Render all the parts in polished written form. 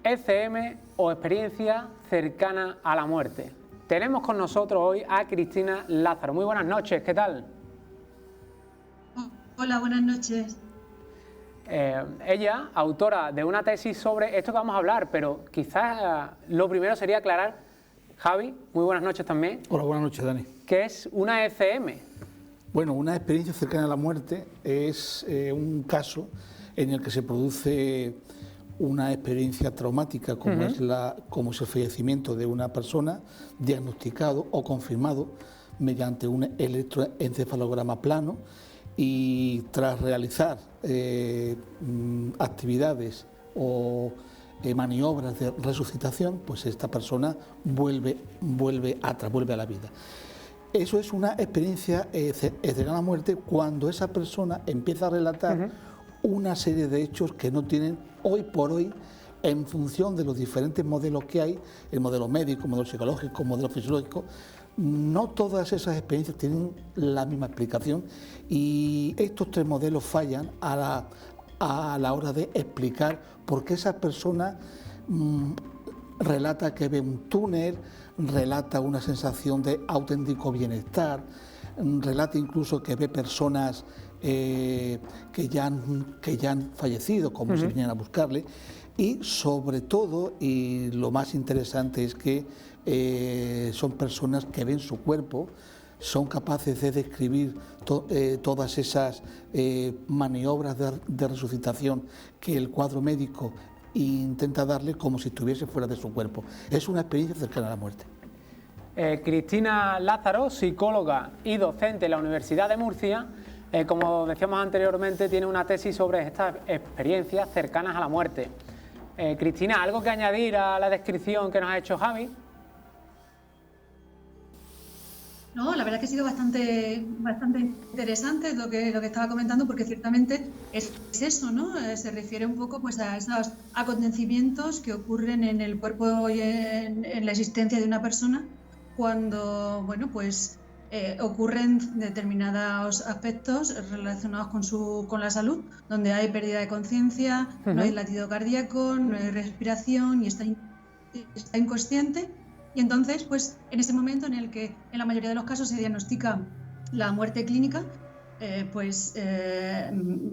ECM o experiencia cercana a la muerte. Tenemos con nosotros hoy a Cristina Lázaro. Muy buenas noches, ¿qué tal? Hola, buenas noches. Ella, autora de una tesis sobre esto que vamos a hablar, pero quizás lo primero sería aclarar, Javi, muy buenas noches también. Hola, buenas noches, Dani. ¿Qué es una ECM? Bueno, una experiencia cercana a la muerte es un caso en el que se produce una experiencia traumática como es el fallecimiento de una persona diagnosticado o confirmado mediante un electroencefalograma plano, y tras realizar actividades o maniobras de resucitación, pues esta persona vuelve a la vida. Eso es una experiencia cercana a la muerte cuando esa persona empieza a relatar una serie de hechos que no tienen hoy por hoy, en función de los diferentes modelos que hay, el modelo médico, el modelo psicológico, el modelo fisiológico. No todas esas experiencias tienen la misma explicación, y estos tres modelos fallan a la hora de explicar por qué esa persona relata que ve un túnel, relata una sensación de auténtico bienestar, relata incluso que ve personas que ya han fallecido, como si vinieran a buscarle, y sobre todo, y lo más interesante es que son personas que ven su cuerpo, son capaces de describir todas esas maniobras de resucitación que el cuadro médico intenta darle, como si estuviese fuera de su cuerpo. Es una experiencia cercana a la muerte. Cristina Lázaro, psicóloga y docente en la Universidad de Murcia, como decíamos anteriormente, tiene una tesis sobre estas experiencias cercanas a la muerte. Cristina, ¿algo que añadir a la descripción que nos ha hecho Javi? No, la verdad que ha sido bastante interesante lo que estaba comentando, porque ciertamente es eso, ¿no? Se refiere un poco pues a esos acontecimientos que ocurren en el cuerpo y en la existencia de una persona cuando, bueno, pues ocurren determinados aspectos relacionados con la salud, donde hay pérdida de conciencia, no hay latido cardíaco, no hay respiración y está inconsciente. Y entonces, pues en ese momento en el que en la mayoría de los casos se diagnostica la muerte clínica,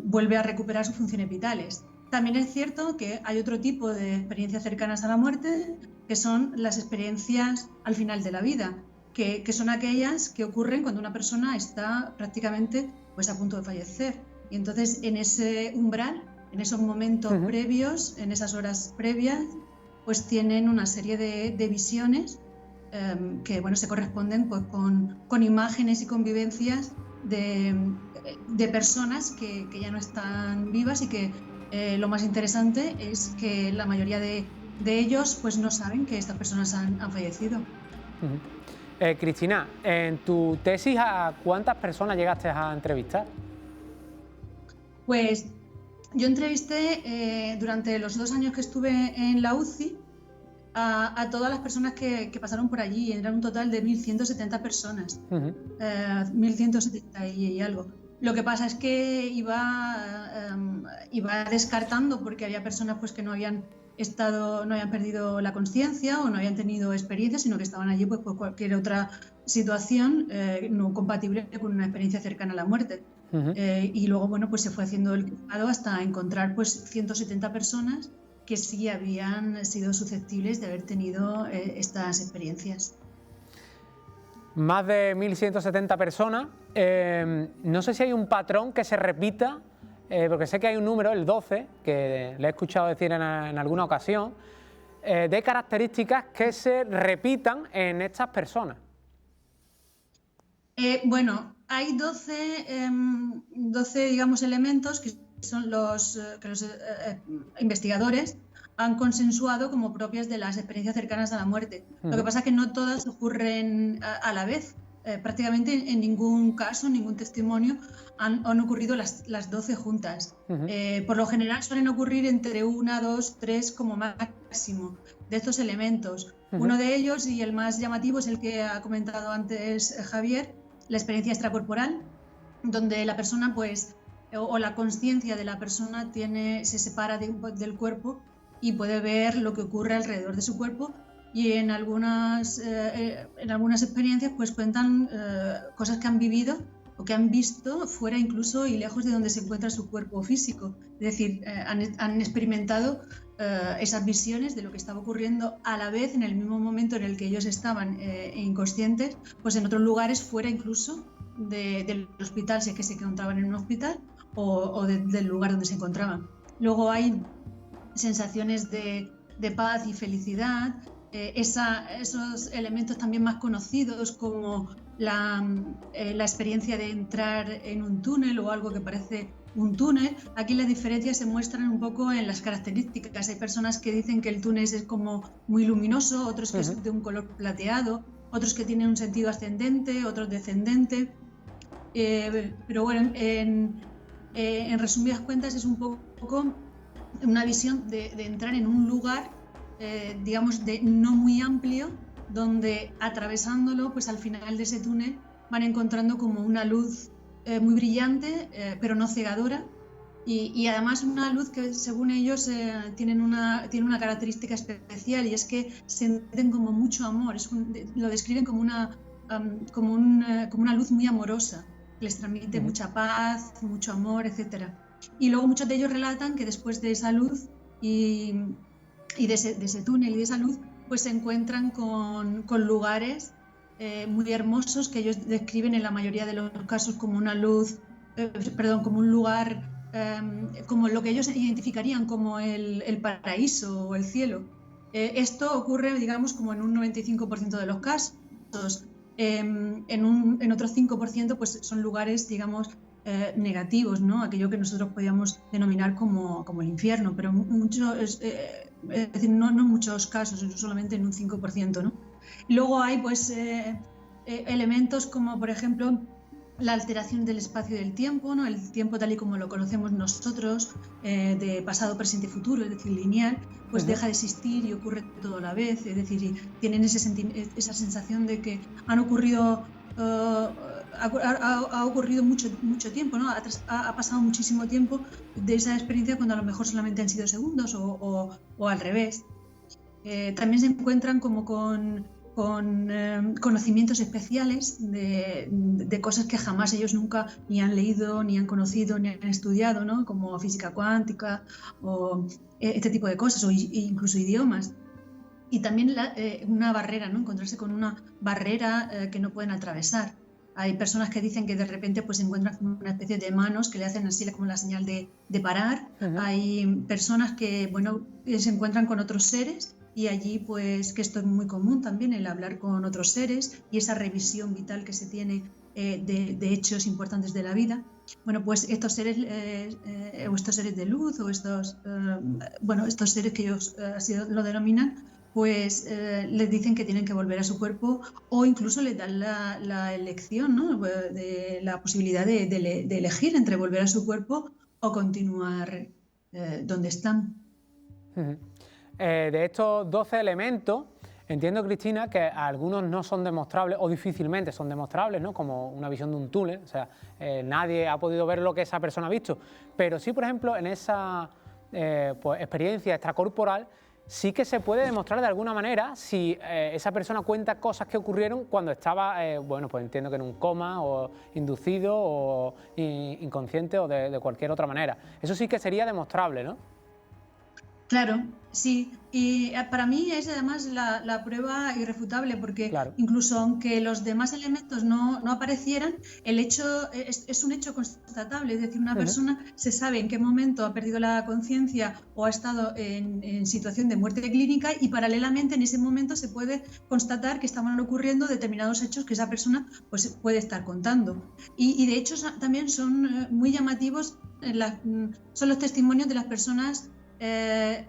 vuelve a recuperar sus funciones vitales. También es cierto que hay otro tipo de experiencias cercanas a la muerte, que son las experiencias al final de la vida, que son aquellas que ocurren cuando una persona está prácticamente pues a punto de fallecer. Y entonces en ese umbral, en esos momentos previos, en esas horas previas, pues tienen una serie de visiones que bueno, se corresponden pues, con imágenes y convivencias de personas que ya no están vivas, y que lo más interesante es que la mayoría de ellos pues no saben que estas personas han fallecido. Cristina, en tu tesis, ¿a cuántas personas llegaste a entrevistar? Pues yo entrevisté durante los 2 años que estuve en la UCI a todas las personas que pasaron por allí. Eran un total de 1.170 personas, 1.170 y algo. Lo que pasa es que iba descartando, porque había personas pues, que no habían perdido la conciencia o no habían tenido experiencia, sino que estaban allí pues, por cualquier otra situación no compatible con una experiencia cercana a la muerte. Y luego bueno, pues se fue haciendo el cruzado hasta encontrar pues 170 personas que sí habían sido susceptibles de haber tenido estas experiencias. Más de 1.170 personas. No sé si hay un patrón que se repita porque sé que hay un número, el 12, que le he escuchado decir en alguna ocasión, de características que se repitan en estas personas. Bueno, hay 12 digamos, elementos que son los que los investigadores han consensuado como propias de las experiencias cercanas a la muerte. Lo que pasa es que no todas ocurren a la vez. Prácticamente en ningún caso, en ningún testimonio han ocurrido las 12 juntas. Por lo general suelen ocurrir entre 1, 2, 3 como máximo de estos elementos. Uno de ellos, y el más llamativo, es el que ha comentado antes Javier, la experiencia extracorporal, donde la persona, pues, o la conciencia de la persona se separa del cuerpo y puede ver lo que ocurre alrededor de su cuerpo. Y en algunas experiencias pues cuentan cosas que han vivido o que han visto fuera incluso y lejos de donde se encuentra su cuerpo físico. Es decir, han experimentado esas visiones de lo que estaba ocurriendo a la vez en el mismo momento en el que ellos estaban inconscientes, pues en otros lugares fuera incluso del hospital, si es que se encontraban en un hospital, o del lugar donde se encontraban. Luego hay sensaciones de paz y felicidad, esos elementos también más conocidos como la experiencia de entrar en un túnel o algo que parece un túnel. Aquí las diferencias se muestran un poco en las características. Hay personas que dicen que el túnel es como muy luminoso, otros que es de un color plateado, otros que tienen un sentido ascendente, otros descendente. Pero bueno, en resumidas cuentas es un poco una visión de entrar en un lugar digamos, no muy amplio, donde atravesándolo, pues al final de ese túnel van encontrando como una luz muy brillante, pero no cegadora, y además una luz que según ellos tiene una característica especial, y es que sienten como mucho amor, lo describen como una luz muy amorosa, que les transmite mucha paz, mucho amor, etc. Y luego muchos de ellos relatan que después de esa luz y de ese túnel y de esa luz, pues se encuentran con lugares muy hermosos que ellos describen en la mayoría de los casos como una luz, como un lugar, como lo que ellos identificarían como el paraíso o el cielo. Esto ocurre, digamos, como en un 95% de los casos. En otros 5% pues son lugares, digamos, negativos, ¿no? Aquello que nosotros podríamos denominar como el infierno, pero es decir, no en muchos casos, solamente en un 5%, ¿no? Luego hay pues elementos como, por ejemplo, la alteración del espacio y del tiempo, ¿no? El tiempo tal y como lo conocemos nosotros, de pasado, presente y futuro, es decir, lineal, pues deja de existir y ocurre todo a la vez, es decir, tienen esa sensación de que han ocurrido ha ocurrido mucho tiempo, ¿no? Ha pasado muchísimo tiempo de esa experiencia cuando a lo mejor solamente han sido segundos o al revés. También se encuentran como con conocimientos especiales de cosas que jamás ellos nunca ni han leído, ni han conocido, ni han estudiado, ¿no? Como física cuántica o este tipo de cosas, o incluso idiomas. Y también una barrera, ¿no? Encontrarse con una barrera que no pueden atravesar. Hay personas que dicen que de repente pues, se encuentran con una especie de manos que le hacen así como la señal de parar. Hay personas que, bueno, se encuentran con otros seres y allí, pues, que esto es muy común también, el hablar con otros seres y esa revisión vital que se tiene de hechos importantes de la vida. Bueno, pues estos seres de luz o estos seres que ellos así lo denominan, pues les dicen que tienen que volver a su cuerpo o incluso les dan la elección, ¿no? De la posibilidad de elegir entre volver a su cuerpo o continuar donde están. De estos 12 elementos, entiendo, Cristina, que algunos no son demostrables o difícilmente son demostrables, ¿no? Como una visión de un túnel, o sea, nadie ha podido ver lo que esa persona ha visto, pero sí, por ejemplo, en esa pues, experiencia extracorporal, sí que se puede demostrar de alguna manera si esa persona cuenta cosas que ocurrieron cuando estaba, bueno, pues entiendo que en un coma o inducido o inconsciente o de cualquier otra manera. Eso sí que sería demostrable, ¿no? Claro, sí. Y para mí es además la prueba irrefutable, porque Claro. incluso aunque los demás elementos no aparecieran, el hecho es un hecho constatable. Es decir, una persona se sabe en qué momento ha perdido la conciencia o ha estado en situación de muerte clínica, y paralelamente en ese momento se puede constatar que estaban ocurriendo determinados hechos que esa persona pues, puede estar contando. Y de hecho también son muy llamativos, son los testimonios de las personas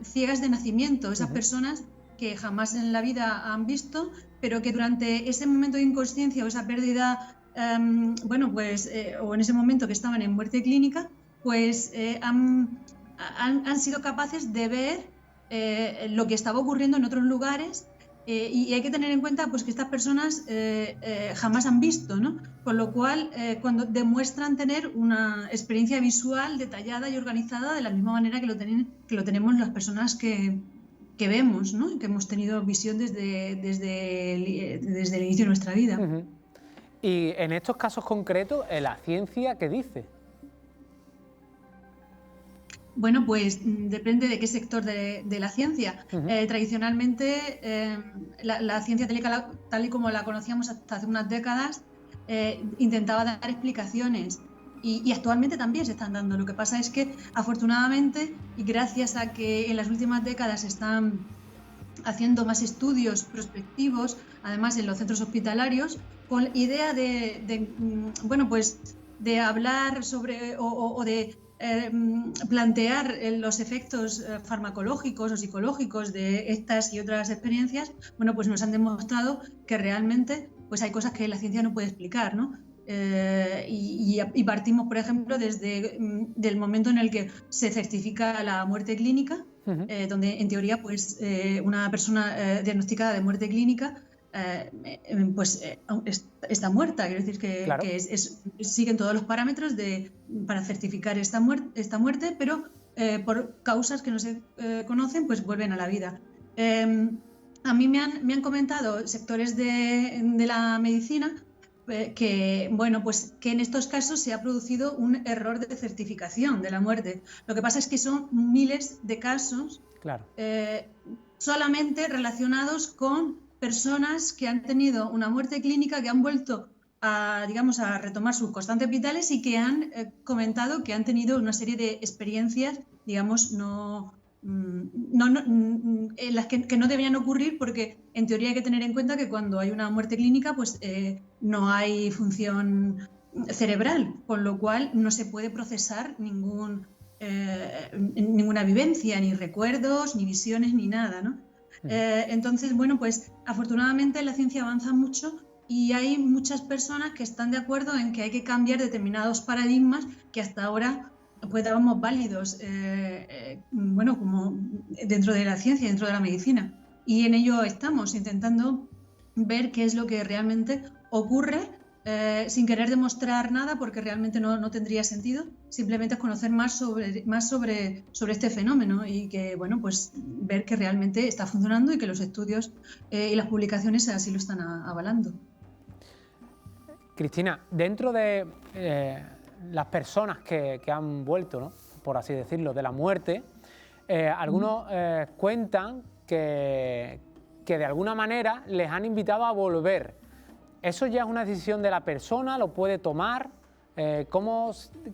ciegas de nacimiento, esas personas que jamás en la vida han visto, pero que durante ese momento de inconsciencia o esa pérdida, o en ese momento que estaban en muerte clínica, pues han sido capaces de ver lo que estaba ocurriendo en otros lugares. Y hay que tener en cuenta pues, que estas personas jamás han visto, ¿no? Con lo cual, cuando demuestran tener una experiencia visual detallada y organizada de la misma manera que lo tenemos las personas que vemos, ¿no? Que hemos tenido visión desde el inicio de nuestra vida. Y en estos casos concretos, ¿la ciencia qué dice? Bueno, pues depende de qué sector de la ciencia. Tradicionalmente, la ciencia tal y como la conocíamos hasta hace unas décadas, intentaba dar explicaciones, y actualmente también se están dando. Lo que pasa es que, afortunadamente, y gracias a que en las últimas décadas se están haciendo más estudios prospectivos, además en los centros hospitalarios, con la idea de hablar sobre o de plantear los efectos farmacológicos o psicológicos de estas y otras experiencias, bueno, pues nos han demostrado que realmente pues hay cosas que la ciencia no puede explicar, ¿no? Y partimos, por ejemplo, desde del momento en el que se certifica la muerte clínica, donde en teoría pues, una persona diagnosticada de muerte clínica está muerta. Quiero decir que, claro, siguen todos los parámetros para certificar esta muerte, pero por causas que no se conocen, pues vuelven a la vida. A mí me han comentado sectores de la medicina que en estos casos se ha producido un error de certificación de la muerte. Lo que pasa es que son miles de casos, claro, solamente relacionados con personas que han tenido una muerte clínica, que han vuelto a retomar sus constantes vitales y que han comentado que han tenido una serie de experiencias, digamos, en las que no deberían ocurrir, porque en teoría hay que tener en cuenta que cuando hay una muerte clínica pues no hay función cerebral, con lo cual no se puede procesar ninguna vivencia, ni recuerdos, ni visiones, ni nada, ¿no? Entonces, bueno, pues afortunadamente la ciencia avanza mucho y hay muchas personas que están de acuerdo en que hay que cambiar determinados paradigmas que hasta ahora pues dábamos válidos, como dentro de la ciencia, dentro de la medicina. Y en ello estamos intentando ver qué es lo que realmente ocurre, sin querer demostrar nada, porque realmente no tendría sentido. Simplemente es conocer más sobre este fenómeno y que, bueno, pues ver que realmente está funcionando y que los estudios y las publicaciones así lo están avalando. Cristina, dentro de las personas que han vuelto, ¿no?, por así decirlo, de la muerte, algunos cuentan que de alguna manera les han invitado a volver. ¿Eso ya es una decisión de la persona? ¿Lo puede tomar? ¿Qué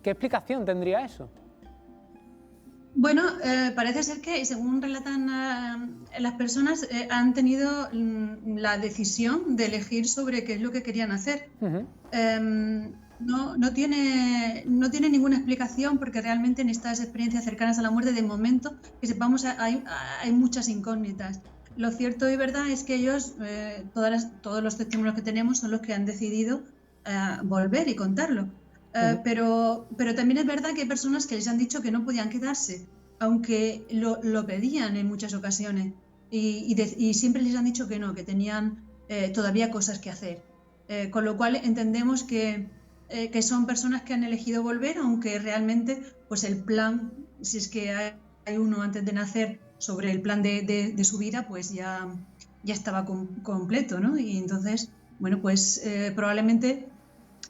explicación tendría eso? Bueno, parece ser que, según relatan las personas, han tenido la decisión de elegir sobre qué es lo que querían hacer. No tiene ninguna explicación, porque realmente en estas experiencias cercanas a la muerte, de momento, que sepamos, hay muchas incógnitas. Lo cierto y verdad es que ellos, todos los testimonios que tenemos, son los que han decidido volver y contarlo. Pero también es verdad que hay personas que les han dicho que no podían quedarse, aunque lo pedían en muchas ocasiones, y siempre les han dicho que no, que tenían todavía cosas que hacer. Con lo cual entendemos que son personas que han elegido volver, aunque realmente pues el plan, si es que hay uno antes de nacer, sobre el plan de su vida, pues ya estaba completo, ¿no? Y entonces, bueno, pues probablemente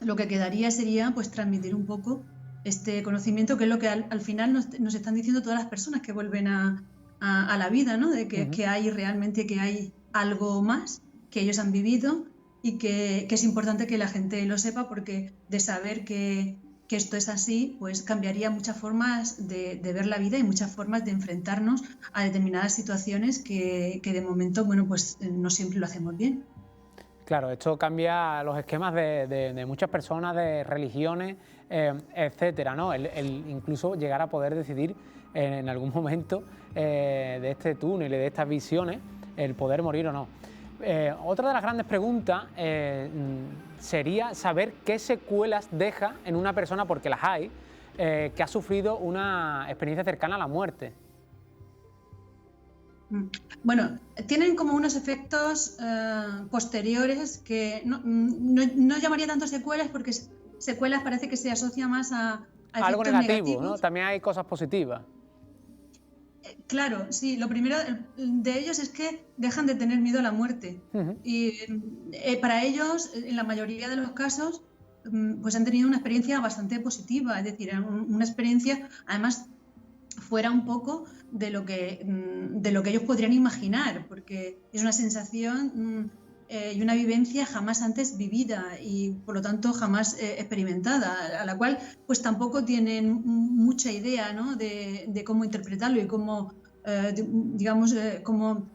lo que quedaría sería pues transmitir un poco este conocimiento, que es lo que al final nos están diciendo todas las personas que vuelven a a la vida, ¿no? De que hay realmente que hay algo más que ellos han vivido y que es importante que la gente lo sepa, porque de saber que esto es así, pues cambiaría muchas formas de ver la vida y muchas formas de enfrentarnos a determinadas situaciones que de momento, bueno, pues no siempre lo hacemos bien. Claro, esto cambia los esquemas de muchas personas, de religiones, etcétera, ¿no? El incluso llegar a poder decidir en algún momento de este túnel y de estas visiones, el poder morir o no. Otra de las grandes preguntas sería saber qué secuelas deja en una persona, porque las hay, que ha sufrido una experiencia cercana a la muerte. Bueno, tienen como unos efectos posteriores que no llamaría tanto secuelas, porque secuelas parece que se asocia más a algo efectos negativo, negativos. ¿no? También hay cosas positivas. Claro, sí, lo primero de ellos es que dejan de tener miedo a la muerte. Y para ellos, en la mayoría de los casos, pues han tenido una experiencia bastante positiva, es decir, una experiencia, además, fuera un poco de lo que ellos podrían imaginar, porque es una sensación y una vivencia jamás antes vivida y por lo tanto jamás experimentada, a la cual pues tampoco tienen mucha idea, ¿no? de cómo interpretarlo y cómo, digamos, cómo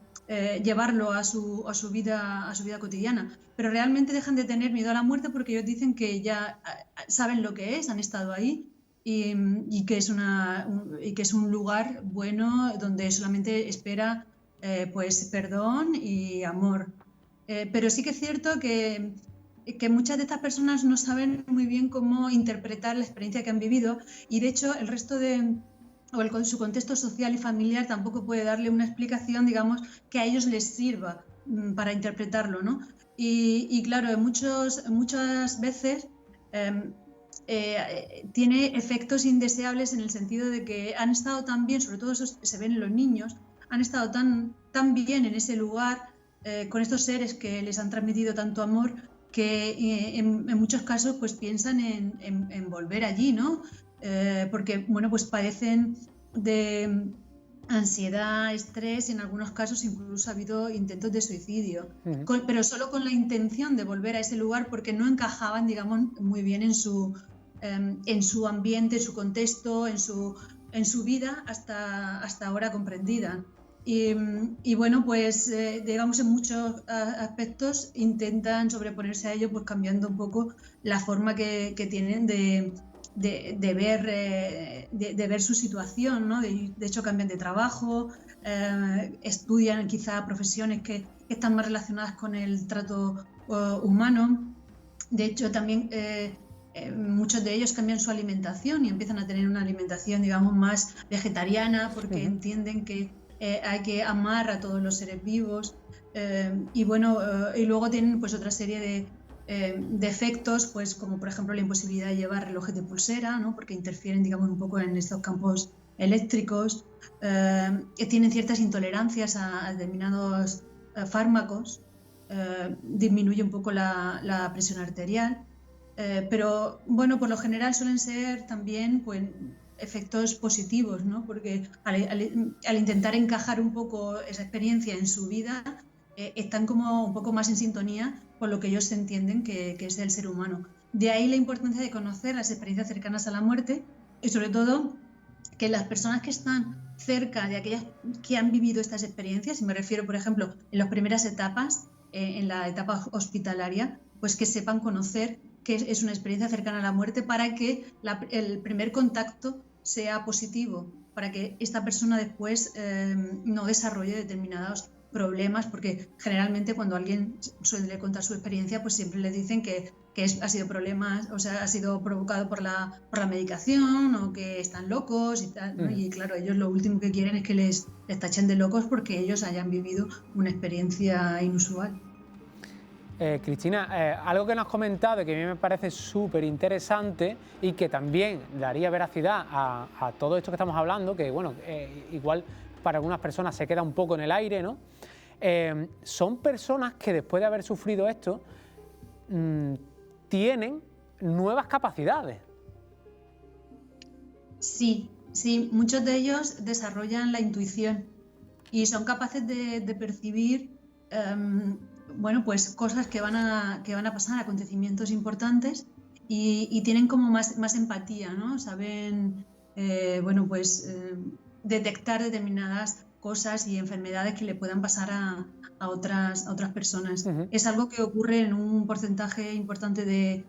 llevarlo a su vida cotidiana. Pero realmente dejan de tener miedo a la muerte porque ellos dicen que ya saben lo que es, han estado ahí. Y que es un lugar bueno donde solamente espera pues perdón y amor. Pero sí que es cierto que muchas de estas personas no saben muy bien cómo interpretar la experiencia que han vivido, y de hecho el resto su contexto social y familiar tampoco puede darle una explicación, digamos, que a ellos les sirva para interpretarlo, ¿no? Y claro, muchas veces tiene efectos indeseables, en el sentido de que han estado tan bien, sobre todo eso se ven en los niños, han estado tan bien en ese lugar, con estos seres que les han transmitido tanto amor, que en muchos casos pues piensan en volver allí, ¿no? Porque bueno, pues padecen de ansiedad, estrés, y en algunos casos incluso ha habido intentos de suicidio, pero solo con la intención de volver a ese lugar, porque no encajaban, digamos, muy bien en su ambiente, en su contexto, en su vida hasta ahora comprendida. Y bueno, pues digamos, en muchos aspectos intentan sobreponerse a ello, pues cambiando un poco la forma que tienen de ver su situación, ¿no? De hecho, cambian de trabajo, estudian quizá profesiones que están más relacionadas con el trato humano. De hecho, también muchos de ellos cambian su alimentación y empiezan a tener una alimentación, digamos, más vegetariana, porque entienden que hay que amar a todos los seres vivos. Y bueno, y luego tienen pues otra serie de efectos, pues como por ejemplo la imposibilidad de llevar relojes de pulsera, ¿no? Porque interfieren, digamos, un poco en estos campos eléctricos. Tienen ciertas intolerancias a determinados fármacos. Disminuye un poco la presión arterial. Pero bueno, por lo general suelen ser también pues efectos positivos, ¿no? Porque al intentar encajar un poco esa experiencia en su vida, están como un poco más en sintonía con lo que ellos entienden que es el ser humano. De ahí la importancia de conocer las experiencias cercanas a la muerte, y sobre todo que las personas que están cerca de aquellas que han vivido estas experiencias, y me refiero, por ejemplo, en las primeras etapas, en la etapa hospitalaria, pues que sepan conocer que es una experiencia cercana a la muerte, para que el primer contacto sea positivo, para que esta persona después no desarrolle determinados problemas, porque generalmente cuando alguien suele contar su experiencia, pues siempre le dicen que ha sido problemas, o sea, ha sido provocado por la medicación, o que están locos y tal, ¿no? Y claro, ellos lo último que quieren es que les tachen de locos porque ellos hayan vivido una experiencia inusual. Cristina, algo que nos has comentado y que a mí me parece súper interesante y que también daría veracidad a todo esto que estamos hablando, que bueno, igual para algunas personas se queda un poco en el aire, ¿no? Son personas que después de haber sufrido esto tienen nuevas capacidades. Sí, muchos de ellos desarrollan la intuición. y son capaces de percibir bueno, pues cosas que van a pasar, acontecimientos importantes, y tienen como más empatía, ¿no? Saben, bueno, pues detectar determinadas cosas y enfermedades que le puedan pasar a otras personas. Es algo que ocurre en un porcentaje importante de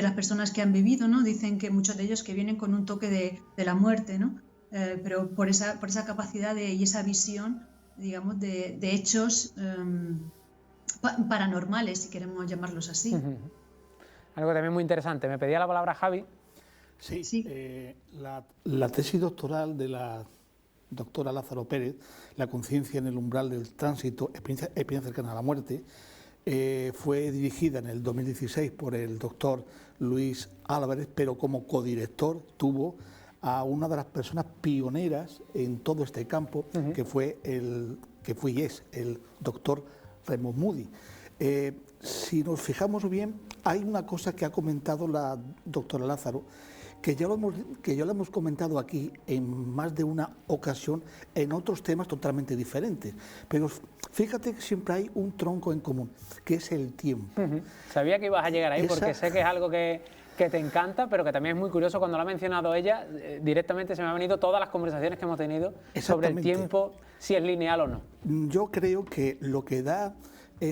las personas que han vivido, ¿no? Dicen que muchos de ellos que vienen con un toque de la muerte, ¿no? Pero por esa capacidad y esa visión, digamos, de hechos paranormales, si queremos llamarlos así. Algo también muy interesante. Me pedía la palabra Javi. Sí. La tesis doctoral de la doctora Lázaro Pérez, La conciencia en el umbral del tránsito, experiencia cercana a la muerte, fue dirigida en el 2016 por el doctor Luis Álvarez, pero como codirector tuvo a una de las personas pioneras en todo este campo, que fue y es el doctor Raymond Moody. Si nos fijamos bien, hay una cosa que ha comentado la doctora Lázaro, que ya lo hemos comentado aquí en más de una ocasión en otros temas totalmente diferentes. Pero fíjate que siempre hay un tronco en común, que es el tiempo. Sabía que ibas a llegar ahí porque sé que es algo que te encanta, pero que también es muy curioso. Cuando lo ha mencionado ella, directamente se me han venido todas las conversaciones que hemos tenido sobre el tiempo, si es lineal o no. Yo creo que lo que da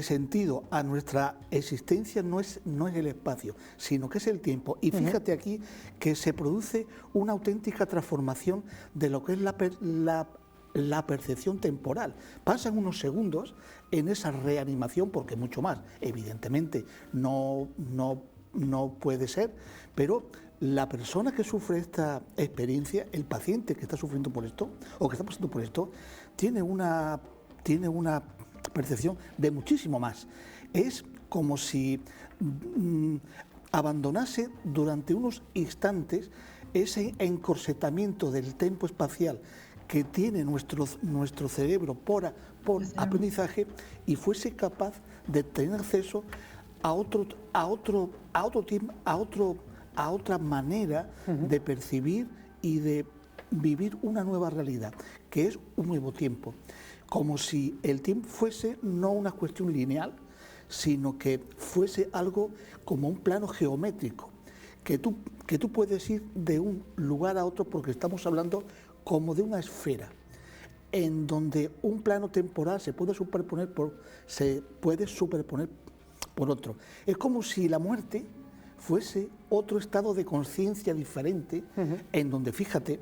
sentido a nuestra existencia no es el espacio, sino que es el tiempo. Y fíjate aquí que se produce una auténtica transformación de lo que es la percepción temporal. Pasan unos segundos en esa reanimación, porque mucho más, evidentemente, no puede ser, pero la persona que sufre esta experiencia, el paciente que está sufriendo por esto, o que está pasando por esto, tiene una percepción de muchísimo más. Es como si abandonase durante unos instantes ese encorsetamiento del tiempo espacial que tiene nuestro cerebro por aprendizaje, y fuese capaz de tener acceso a otra manera de percibir y de vivir una nueva realidad, que es un nuevo tiempo. Como si el tiempo fuese no una cuestión lineal, sino que fuese algo como un plano geométrico, que tú puedes ir de un lugar a otro, porque estamos hablando como de una esfera, en donde un plano temporal se puede superponer por otro. Es como si la muerte fuese otro estado de conciencia diferente, en donde, fíjate,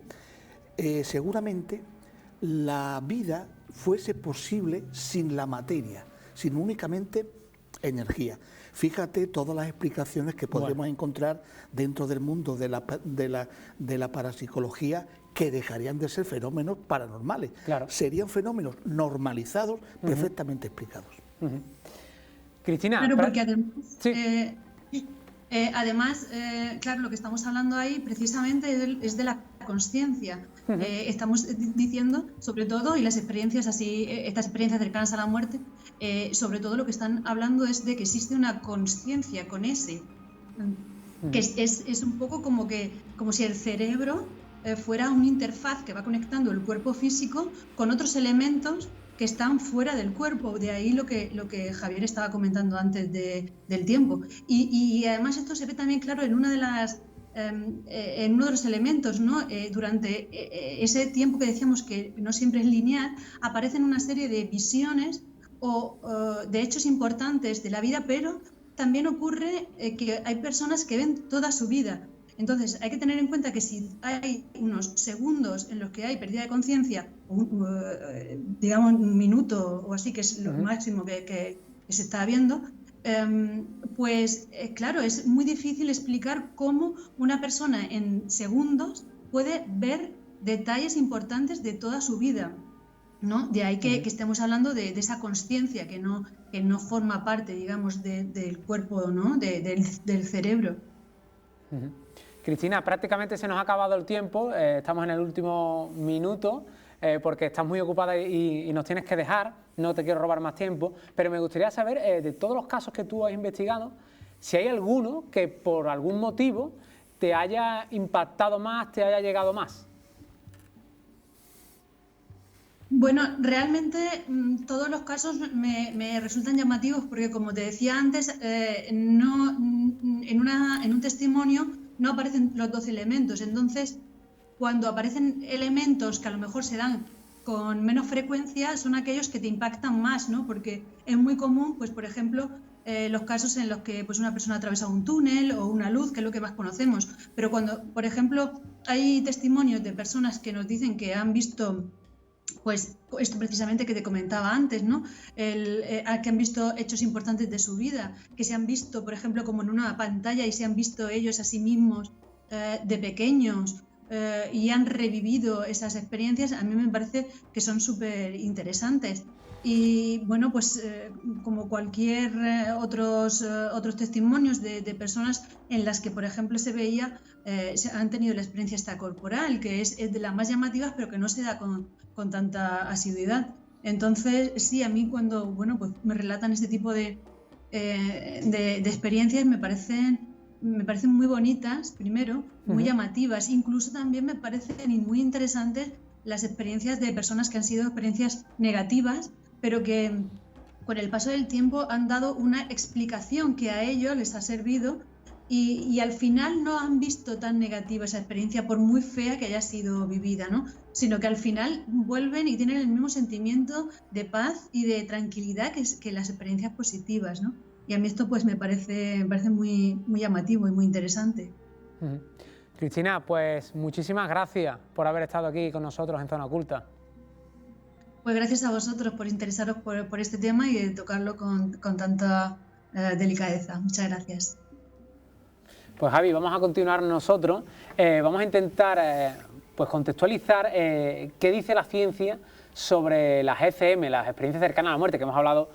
seguramente la vida fuese posible sin la materia, sin únicamente energía. Fíjate todas las explicaciones que podremos encontrar dentro del mundo de la parapsicología, que dejarían de ser fenómenos paranormales. Claro. Serían fenómenos normalizados, perfectamente explicados. Cristina, claro, porque además, claro, lo que estamos hablando ahí precisamente es de la consciencia. Estamos diciendo, sobre todo, y las experiencias así, estas experiencias cercanas a la muerte, sobre todo lo que están hablando es de que existe una consciencia con ese, que es un poco como si el cerebro fuera una interfaz que va conectando el cuerpo físico con otros elementos que están fuera del cuerpo. De ahí lo que Javier estaba comentando antes del tiempo. Y además esto se ve también claro en uno de los elementos, ¿no? Durante ese tiempo que decíamos que no siempre es lineal, aparecen una serie de visiones o de hechos importantes de la vida, pero también ocurre que hay personas que ven toda su vida. Entonces, hay que tener en cuenta que si hay unos segundos en los que hay pérdida de conciencia, digamos un minuto o así, que es lo máximo que se está viendo, pues claro, es muy difícil explicar cómo una persona en segundos puede ver detalles importantes de toda su vida, ¿no? De ahí que estemos hablando de esa consciencia que no forma parte, digamos, del cuerpo, ¿no? del cerebro. Cristina, prácticamente se nos ha acabado el tiempo, estamos en el último minuto, porque estás muy ocupada y nos tienes que dejar, no te quiero robar más tiempo, pero me gustaría saber, de todos los casos que tú has investigado, si hay alguno que por algún motivo te haya impactado más, te haya llegado más. Bueno, realmente todos los casos me resultan llamativos porque, como te decía antes, en un testimonio no aparecen los 12 elementos. Entonces, cuando aparecen elementos que a lo mejor se dan con menos frecuencia, son aquellos que te impactan más, ¿no? Porque es muy común, pues, por ejemplo, los casos en los que pues, una persona atraviesa un túnel o una luz, que es lo que más conocemos. Pero cuando, por ejemplo, hay testimonios de personas que nos dicen que han visto, pues esto precisamente que te comentaba antes, ¿no? Que han visto hechos importantes de su vida, que se han visto, por ejemplo, como en una pantalla y se han visto ellos a sí mismos de pequeños y han revivido esas experiencias, a mí me parece que son súper interesantes. Y bueno, pues como cualquier otros testimonios de personas en las que, por ejemplo, se veía, han tenido la experiencia esta corporal, que es de las más llamativas, pero que no se da con tanta asiduidad. Entonces, sí, a mí cuando bueno, pues me relatan este tipo de experiencias me parecen muy bonitas, primero, muy llamativas. Incluso también me parecen muy interesantes las experiencias de personas que han sido experiencias negativas, pero que con el paso del tiempo han dado una explicación que a ellos les ha servido y al final no han visto tan negativa esa experiencia, por muy fea que haya sido vivida, ¿no? Sino que al final vuelven y tienen el mismo sentimiento de paz y de tranquilidad que las experiencias positivas, ¿no? Y a mí esto pues me parece muy, muy llamativo y muy interesante. Cristina, pues muchísimas gracias por haber estado aquí con nosotros en Zona Oculta. Pues gracias a vosotros por interesaros por este tema y de tocarlo con tanta delicadeza. Muchas gracias. Pues Javi, vamos a continuar nosotros. Vamos a intentar pues contextualizar qué dice la ciencia sobre las ECM, las experiencias cercanas a la muerte, que hemos hablado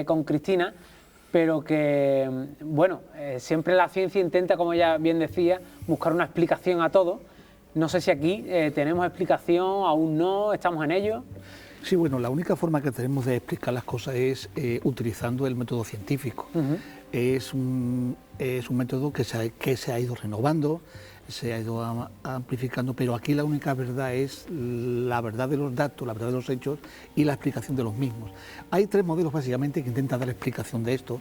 con Cristina, pero que, bueno, siempre la ciencia intenta, como ella bien decía, buscar una explicación a todo. No sé si aquí tenemos explicación, aún no, estamos en ello. Sí, bueno, la única forma que tenemos de explicar las cosas es utilizando el método científico. Es un método que se ha ido renovando, se ha ido amplificando, pero aquí la única verdad es la verdad de los datos, la verdad de los hechos y la explicación de los mismos. Hay tres modelos básicamente que intentan dar explicación de esto.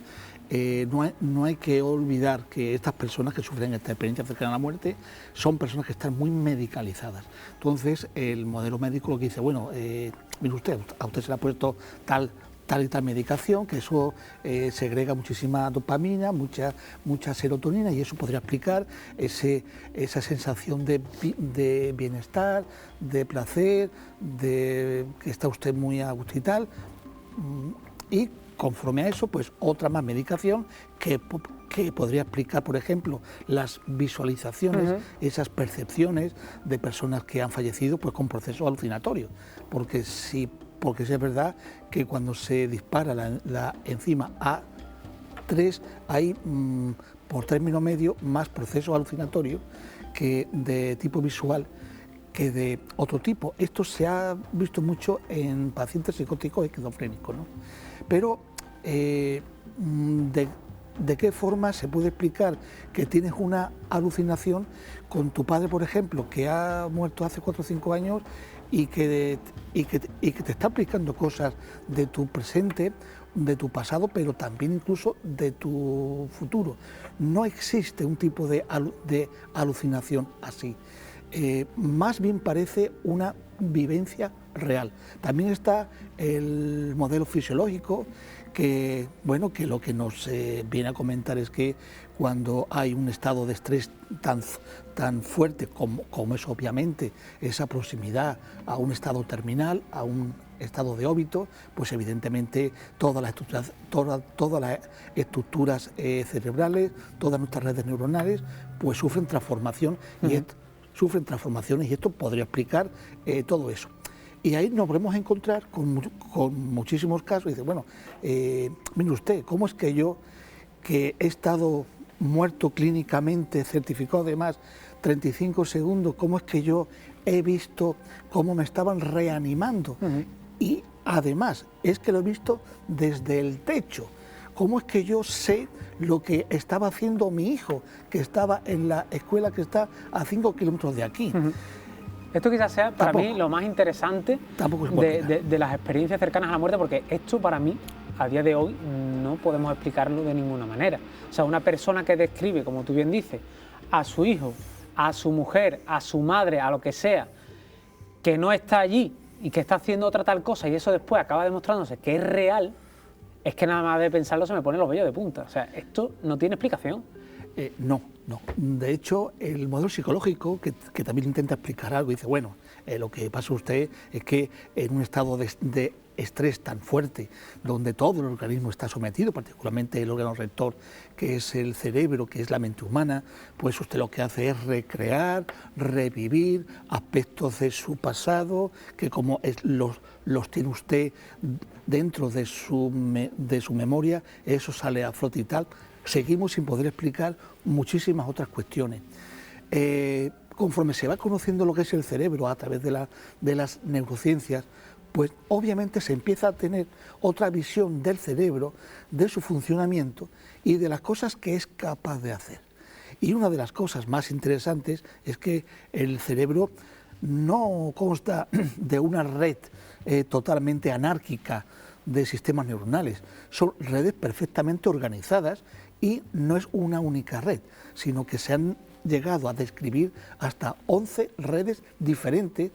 No hay que olvidar que estas personas que sufren esta experiencia cercana a la muerte son personas que están muy medicalizadas. Entonces, el modelo médico lo que dice, bueno, mire usted, a usted se le ha puesto tal y tal medicación, que eso segrega muchísima dopamina, mucha serotonina, y eso podría explicar esa sensación de bienestar, de placer, de que está usted muy a gusto y tal. Y conforme a eso, pues otra más medicación que podría explicar, por ejemplo, las visualizaciones, esas percepciones de personas que han fallecido pues con procesos alucinatorios, porque sí es verdad que cuando se dispara la enzima A3 hay por término medio más procesos alucinatorios que de tipo visual que de otro tipo. Esto se ha visto mucho en pacientes psicóticos esquizofrénicos, ¿no? Pero ¿de qué forma se puede explicar que tienes una alucinación con tu padre, por ejemplo, que ha muerto hace 4 o 5 años y que te está explicando cosas de tu presente, de tu pasado, pero también incluso de tu futuro? No existe un tipo de alucinación así. Más bien parece una vivencia real. También está el modelo fisiológico, que lo que nos viene a comentar es que cuando hay un estado de estrés tan fuerte como es obviamente esa proximidad a un estado terminal, a un estado de óbito, pues evidentemente todas las estructuras cerebrales, todas nuestras redes neuronales, pues sufren transformaciones y esto podría explicar todo eso. Y ahí nos volvemos a encontrar con muchísimos casos y dice, bueno, mire usted, ¿cómo es que yo, que he estado muerto clínicamente, certificado además 35 segundos, cómo es que yo he visto cómo me estaban reanimando? Y además es que lo he visto desde el techo. ¿Cómo es que yo sé lo que estaba haciendo mi hijo, que estaba en la escuela que está a 5 kilómetros de aquí? Esto quizás sea para Tampoco. mí lo más interesante Tampoco se puede de las experiencias cercanas a la muerte, porque esto para mí, a día de hoy, no podemos explicarlo de ninguna manera. O sea, una persona que describe, como tú bien dices, a su hijo, a su mujer, a su madre, a lo que sea, que no está allí y que está haciendo otra tal cosa, y eso después acaba demostrándose que es real, es que nada más de pensarlo se me ponen los vellos de punta. O sea, esto no tiene explicación. No. De hecho, el modelo psicológico, que también intenta explicar algo, dice, bueno, lo que pasa a usted es que en un estado de estrés tan fuerte, donde todo el organismo está sometido, particularmente el órgano rector, que es el cerebro, que es la mente humana, pues usted lo que hace es recrear, revivir aspectos de su pasado, que como los tiene usted dentro de su memoria, eso sale a flote y tal. Seguimos sin poder explicar muchísimas otras cuestiones. Conforme se va conociendo lo que es el cerebro a través de las neurociencias, pues obviamente se empieza a tener otra visión del cerebro, de su funcionamiento y de las cosas que es capaz de hacer. Y una de las cosas más interesantes es que el cerebro no consta de una red totalmente anárquica de sistemas neuronales, son redes perfectamente organizadas y no es una única red, sino que se han llegado a describir hasta 11 redes diferentes,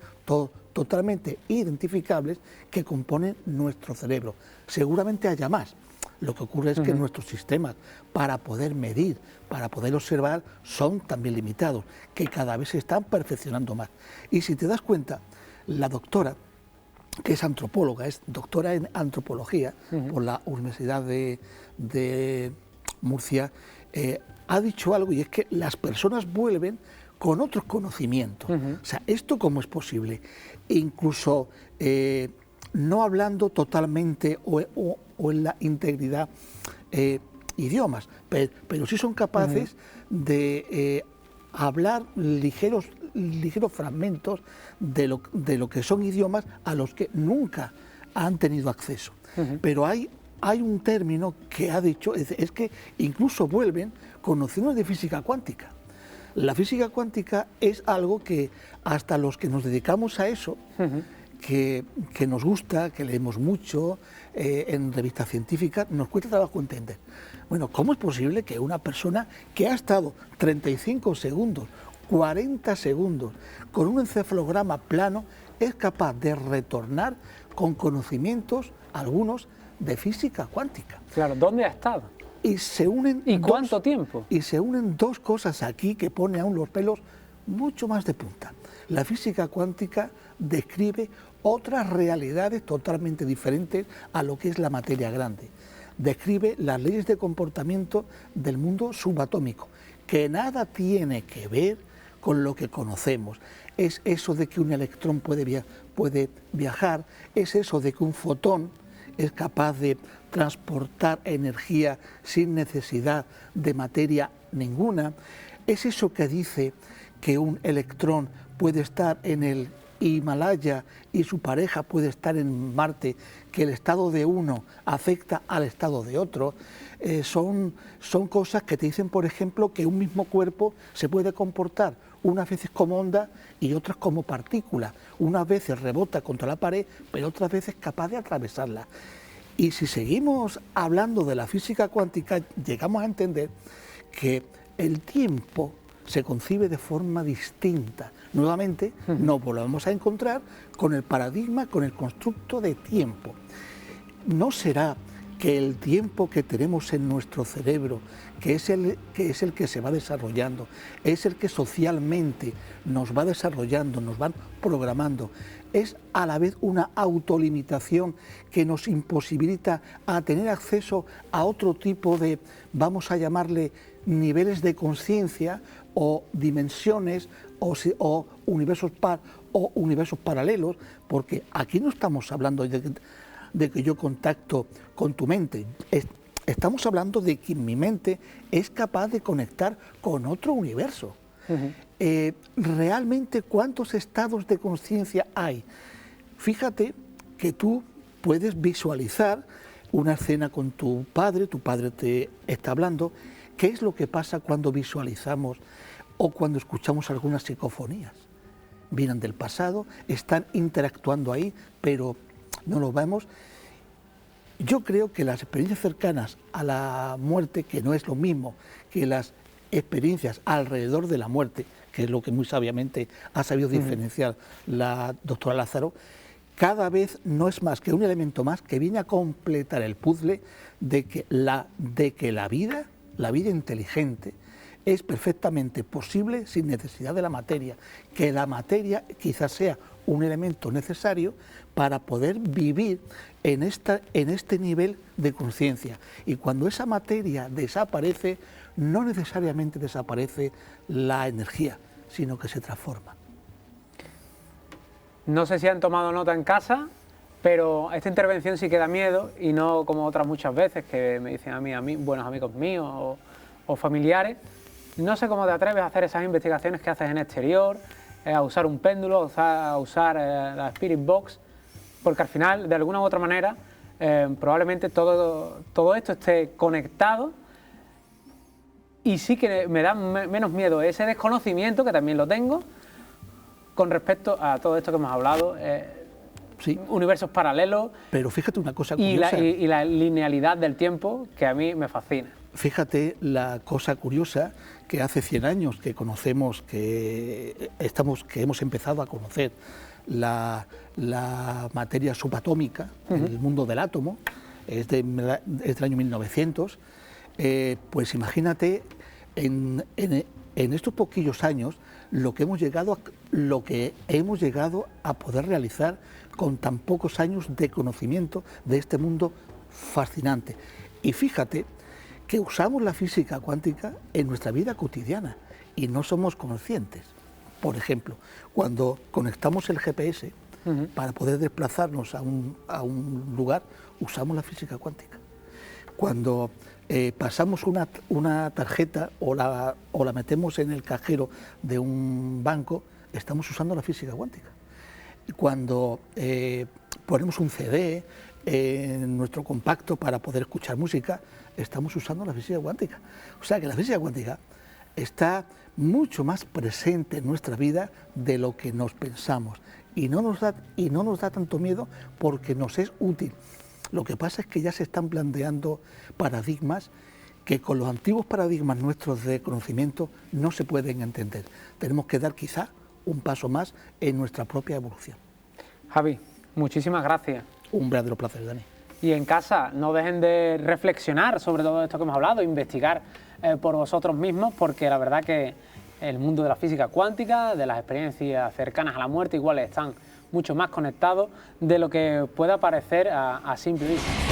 totalmente identificables, que componen nuestro cerebro. Seguramente haya más. Lo que ocurre es que nuestros sistemas, para poder medir, para poder observar, son también limitados, que cada vez se están perfeccionando más. Y si te das cuenta, la doctora, que es antropóloga, es doctora en antropología por la Universidad de Murcia, ha dicho algo, y es que las personas vuelven con otros conocimientos. O sea, ¿esto cómo es posible? Incluso no hablando totalmente o en la integridad idiomas, pero sí son capaces de hablar ligeros fragmentos de lo que son idiomas a los que nunca han tenido acceso. Pero hay un término que ha dicho, es que incluso vuelven con nociones de física cuántica. La física cuántica es algo que hasta los que nos dedicamos a eso, que nos gusta, que leemos mucho en revistas científicas, nos cuesta trabajo entender. Bueno, ¿cómo es posible que una persona que ha estado 35 segundos, 40 segundos con un encefalograma plano es capaz de retornar con conocimientos, algunos, de física cuántica? Claro, ¿dónde ha estado? Y se unen ¿Y cuánto tiempo? Y se unen dos cosas aquí que pone aún los pelos mucho más de punta. La física cuántica describe otras realidades totalmente diferentes a lo que es la materia grande. Describe las leyes de comportamiento del mundo subatómico, que nada tiene que ver con lo que conocemos. Es eso de que un electrón puede viajar, es eso de que un fotón es capaz de transportar energía sin necesidad de materia ninguna. Es eso que dice que un electrón puede estar en el Himalaya y su pareja puede estar en Marte, que el estado de uno afecta al estado de otro. Son cosas que te dicen, por ejemplo, que un mismo cuerpo se puede comportar unas veces como onda y otras como partícula. Unas veces rebota contra la pared, pero otras veces capaz de atravesarla. Y si seguimos hablando de la física cuántica, llegamos a entender que el tiempo se concibe de forma distinta. Nuevamente nos volvemos a encontrar con el paradigma, con el constructo de tiempo. ¿No será que el tiempo que tenemos en nuestro cerebro, que es el que se va desarrollando, es el que socialmente nos va desarrollando, nos van programando, es a la vez una autolimitación que nos imposibilita a tener acceso a otro tipo de, vamos a llamarle, niveles de conciencia o dimensiones o universos paralelos? Porque aquí no estamos hablando de que yo contacto con tu mente, estamos hablando de que mi mente es capaz de conectar con otro universo. Realmente, ¿cuántos estados de conciencia hay? Fíjate que tú puedes visualizar una escena con tu padre te está hablando. ¿Qué es lo que pasa cuando visualizamos o cuando escuchamos algunas psicofonías? vienen del pasado, están interactuando ahí, pero no los vemos. Yo creo que las experiencias cercanas a la muerte, que no es lo mismo que las experiencias alrededor de la muerte, que es lo que muy sabiamente ha sabido diferenciar la doctora Lázaro, cada vez no es más que un elemento más que viene a completar el puzzle de que la vida inteligente, es perfectamente posible sin necesidad de la materia, que la materia quizás sea un elemento necesario para poder vivir en este nivel de conciencia. Y cuando esa materia desaparece, no necesariamente desaparece la energía, sino que se transforma. No sé si han tomado nota en casa, pero esta intervención sí que da miedo, y no como otras muchas veces que me dicen a mí buenos amigos míos o familiares. No sé cómo te atreves a hacer esas investigaciones que haces en exterior, a usar un péndulo, a usar la Spirit Box, porque al final, de alguna u otra manera, probablemente todo esto esté conectado, y sí que me da menos miedo ese desconocimiento, que también lo tengo, con respecto a todo esto que hemos hablado, Sí. Universos paralelos. Pero fíjate una cosa y curiosa. y la linealidad del tiempo, que a mí me fascina. Fíjate la cosa curiosa, que hace 100 años que conocemos, que hemos empezado a conocer la materia subatómica, el mundo del átomo, es del año 1900, pues imagínate en estos poquillos años lo que hemos llegado a poder realizar con tan pocos años de conocimiento de este mundo fascinante. Y fíjate que usamos la física cuántica en nuestra vida cotidiana y no somos conscientes. Por ejemplo, cuando conectamos el GPS para poder desplazarnos a un lugar, usamos la física cuántica. Cuando pasamos una tarjeta o la metemos en el cajero de un banco, estamos usando la física cuántica. Cuando ponemos un CD en nuestro compacto para poder escuchar música, estamos usando la física cuántica. O sea que la física cuántica está mucho más presente en nuestra vida de lo que nos pensamos, y no nos da tanto miedo porque nos es útil. Lo que pasa es que ya se están planteando paradigmas que con los antiguos paradigmas nuestros de conocimiento no se pueden entender. Tenemos que dar quizá un paso más en nuestra propia evolución. Javi, muchísimas gracias. Un verdadero placer, Dani. Y en casa, no dejen de reflexionar sobre todo esto que hemos hablado, investigar por vosotros mismos, porque la verdad que el mundo de la física cuántica, de las experiencias cercanas a la muerte, igual están mucho más conectados de lo que pueda parecer a simple vista.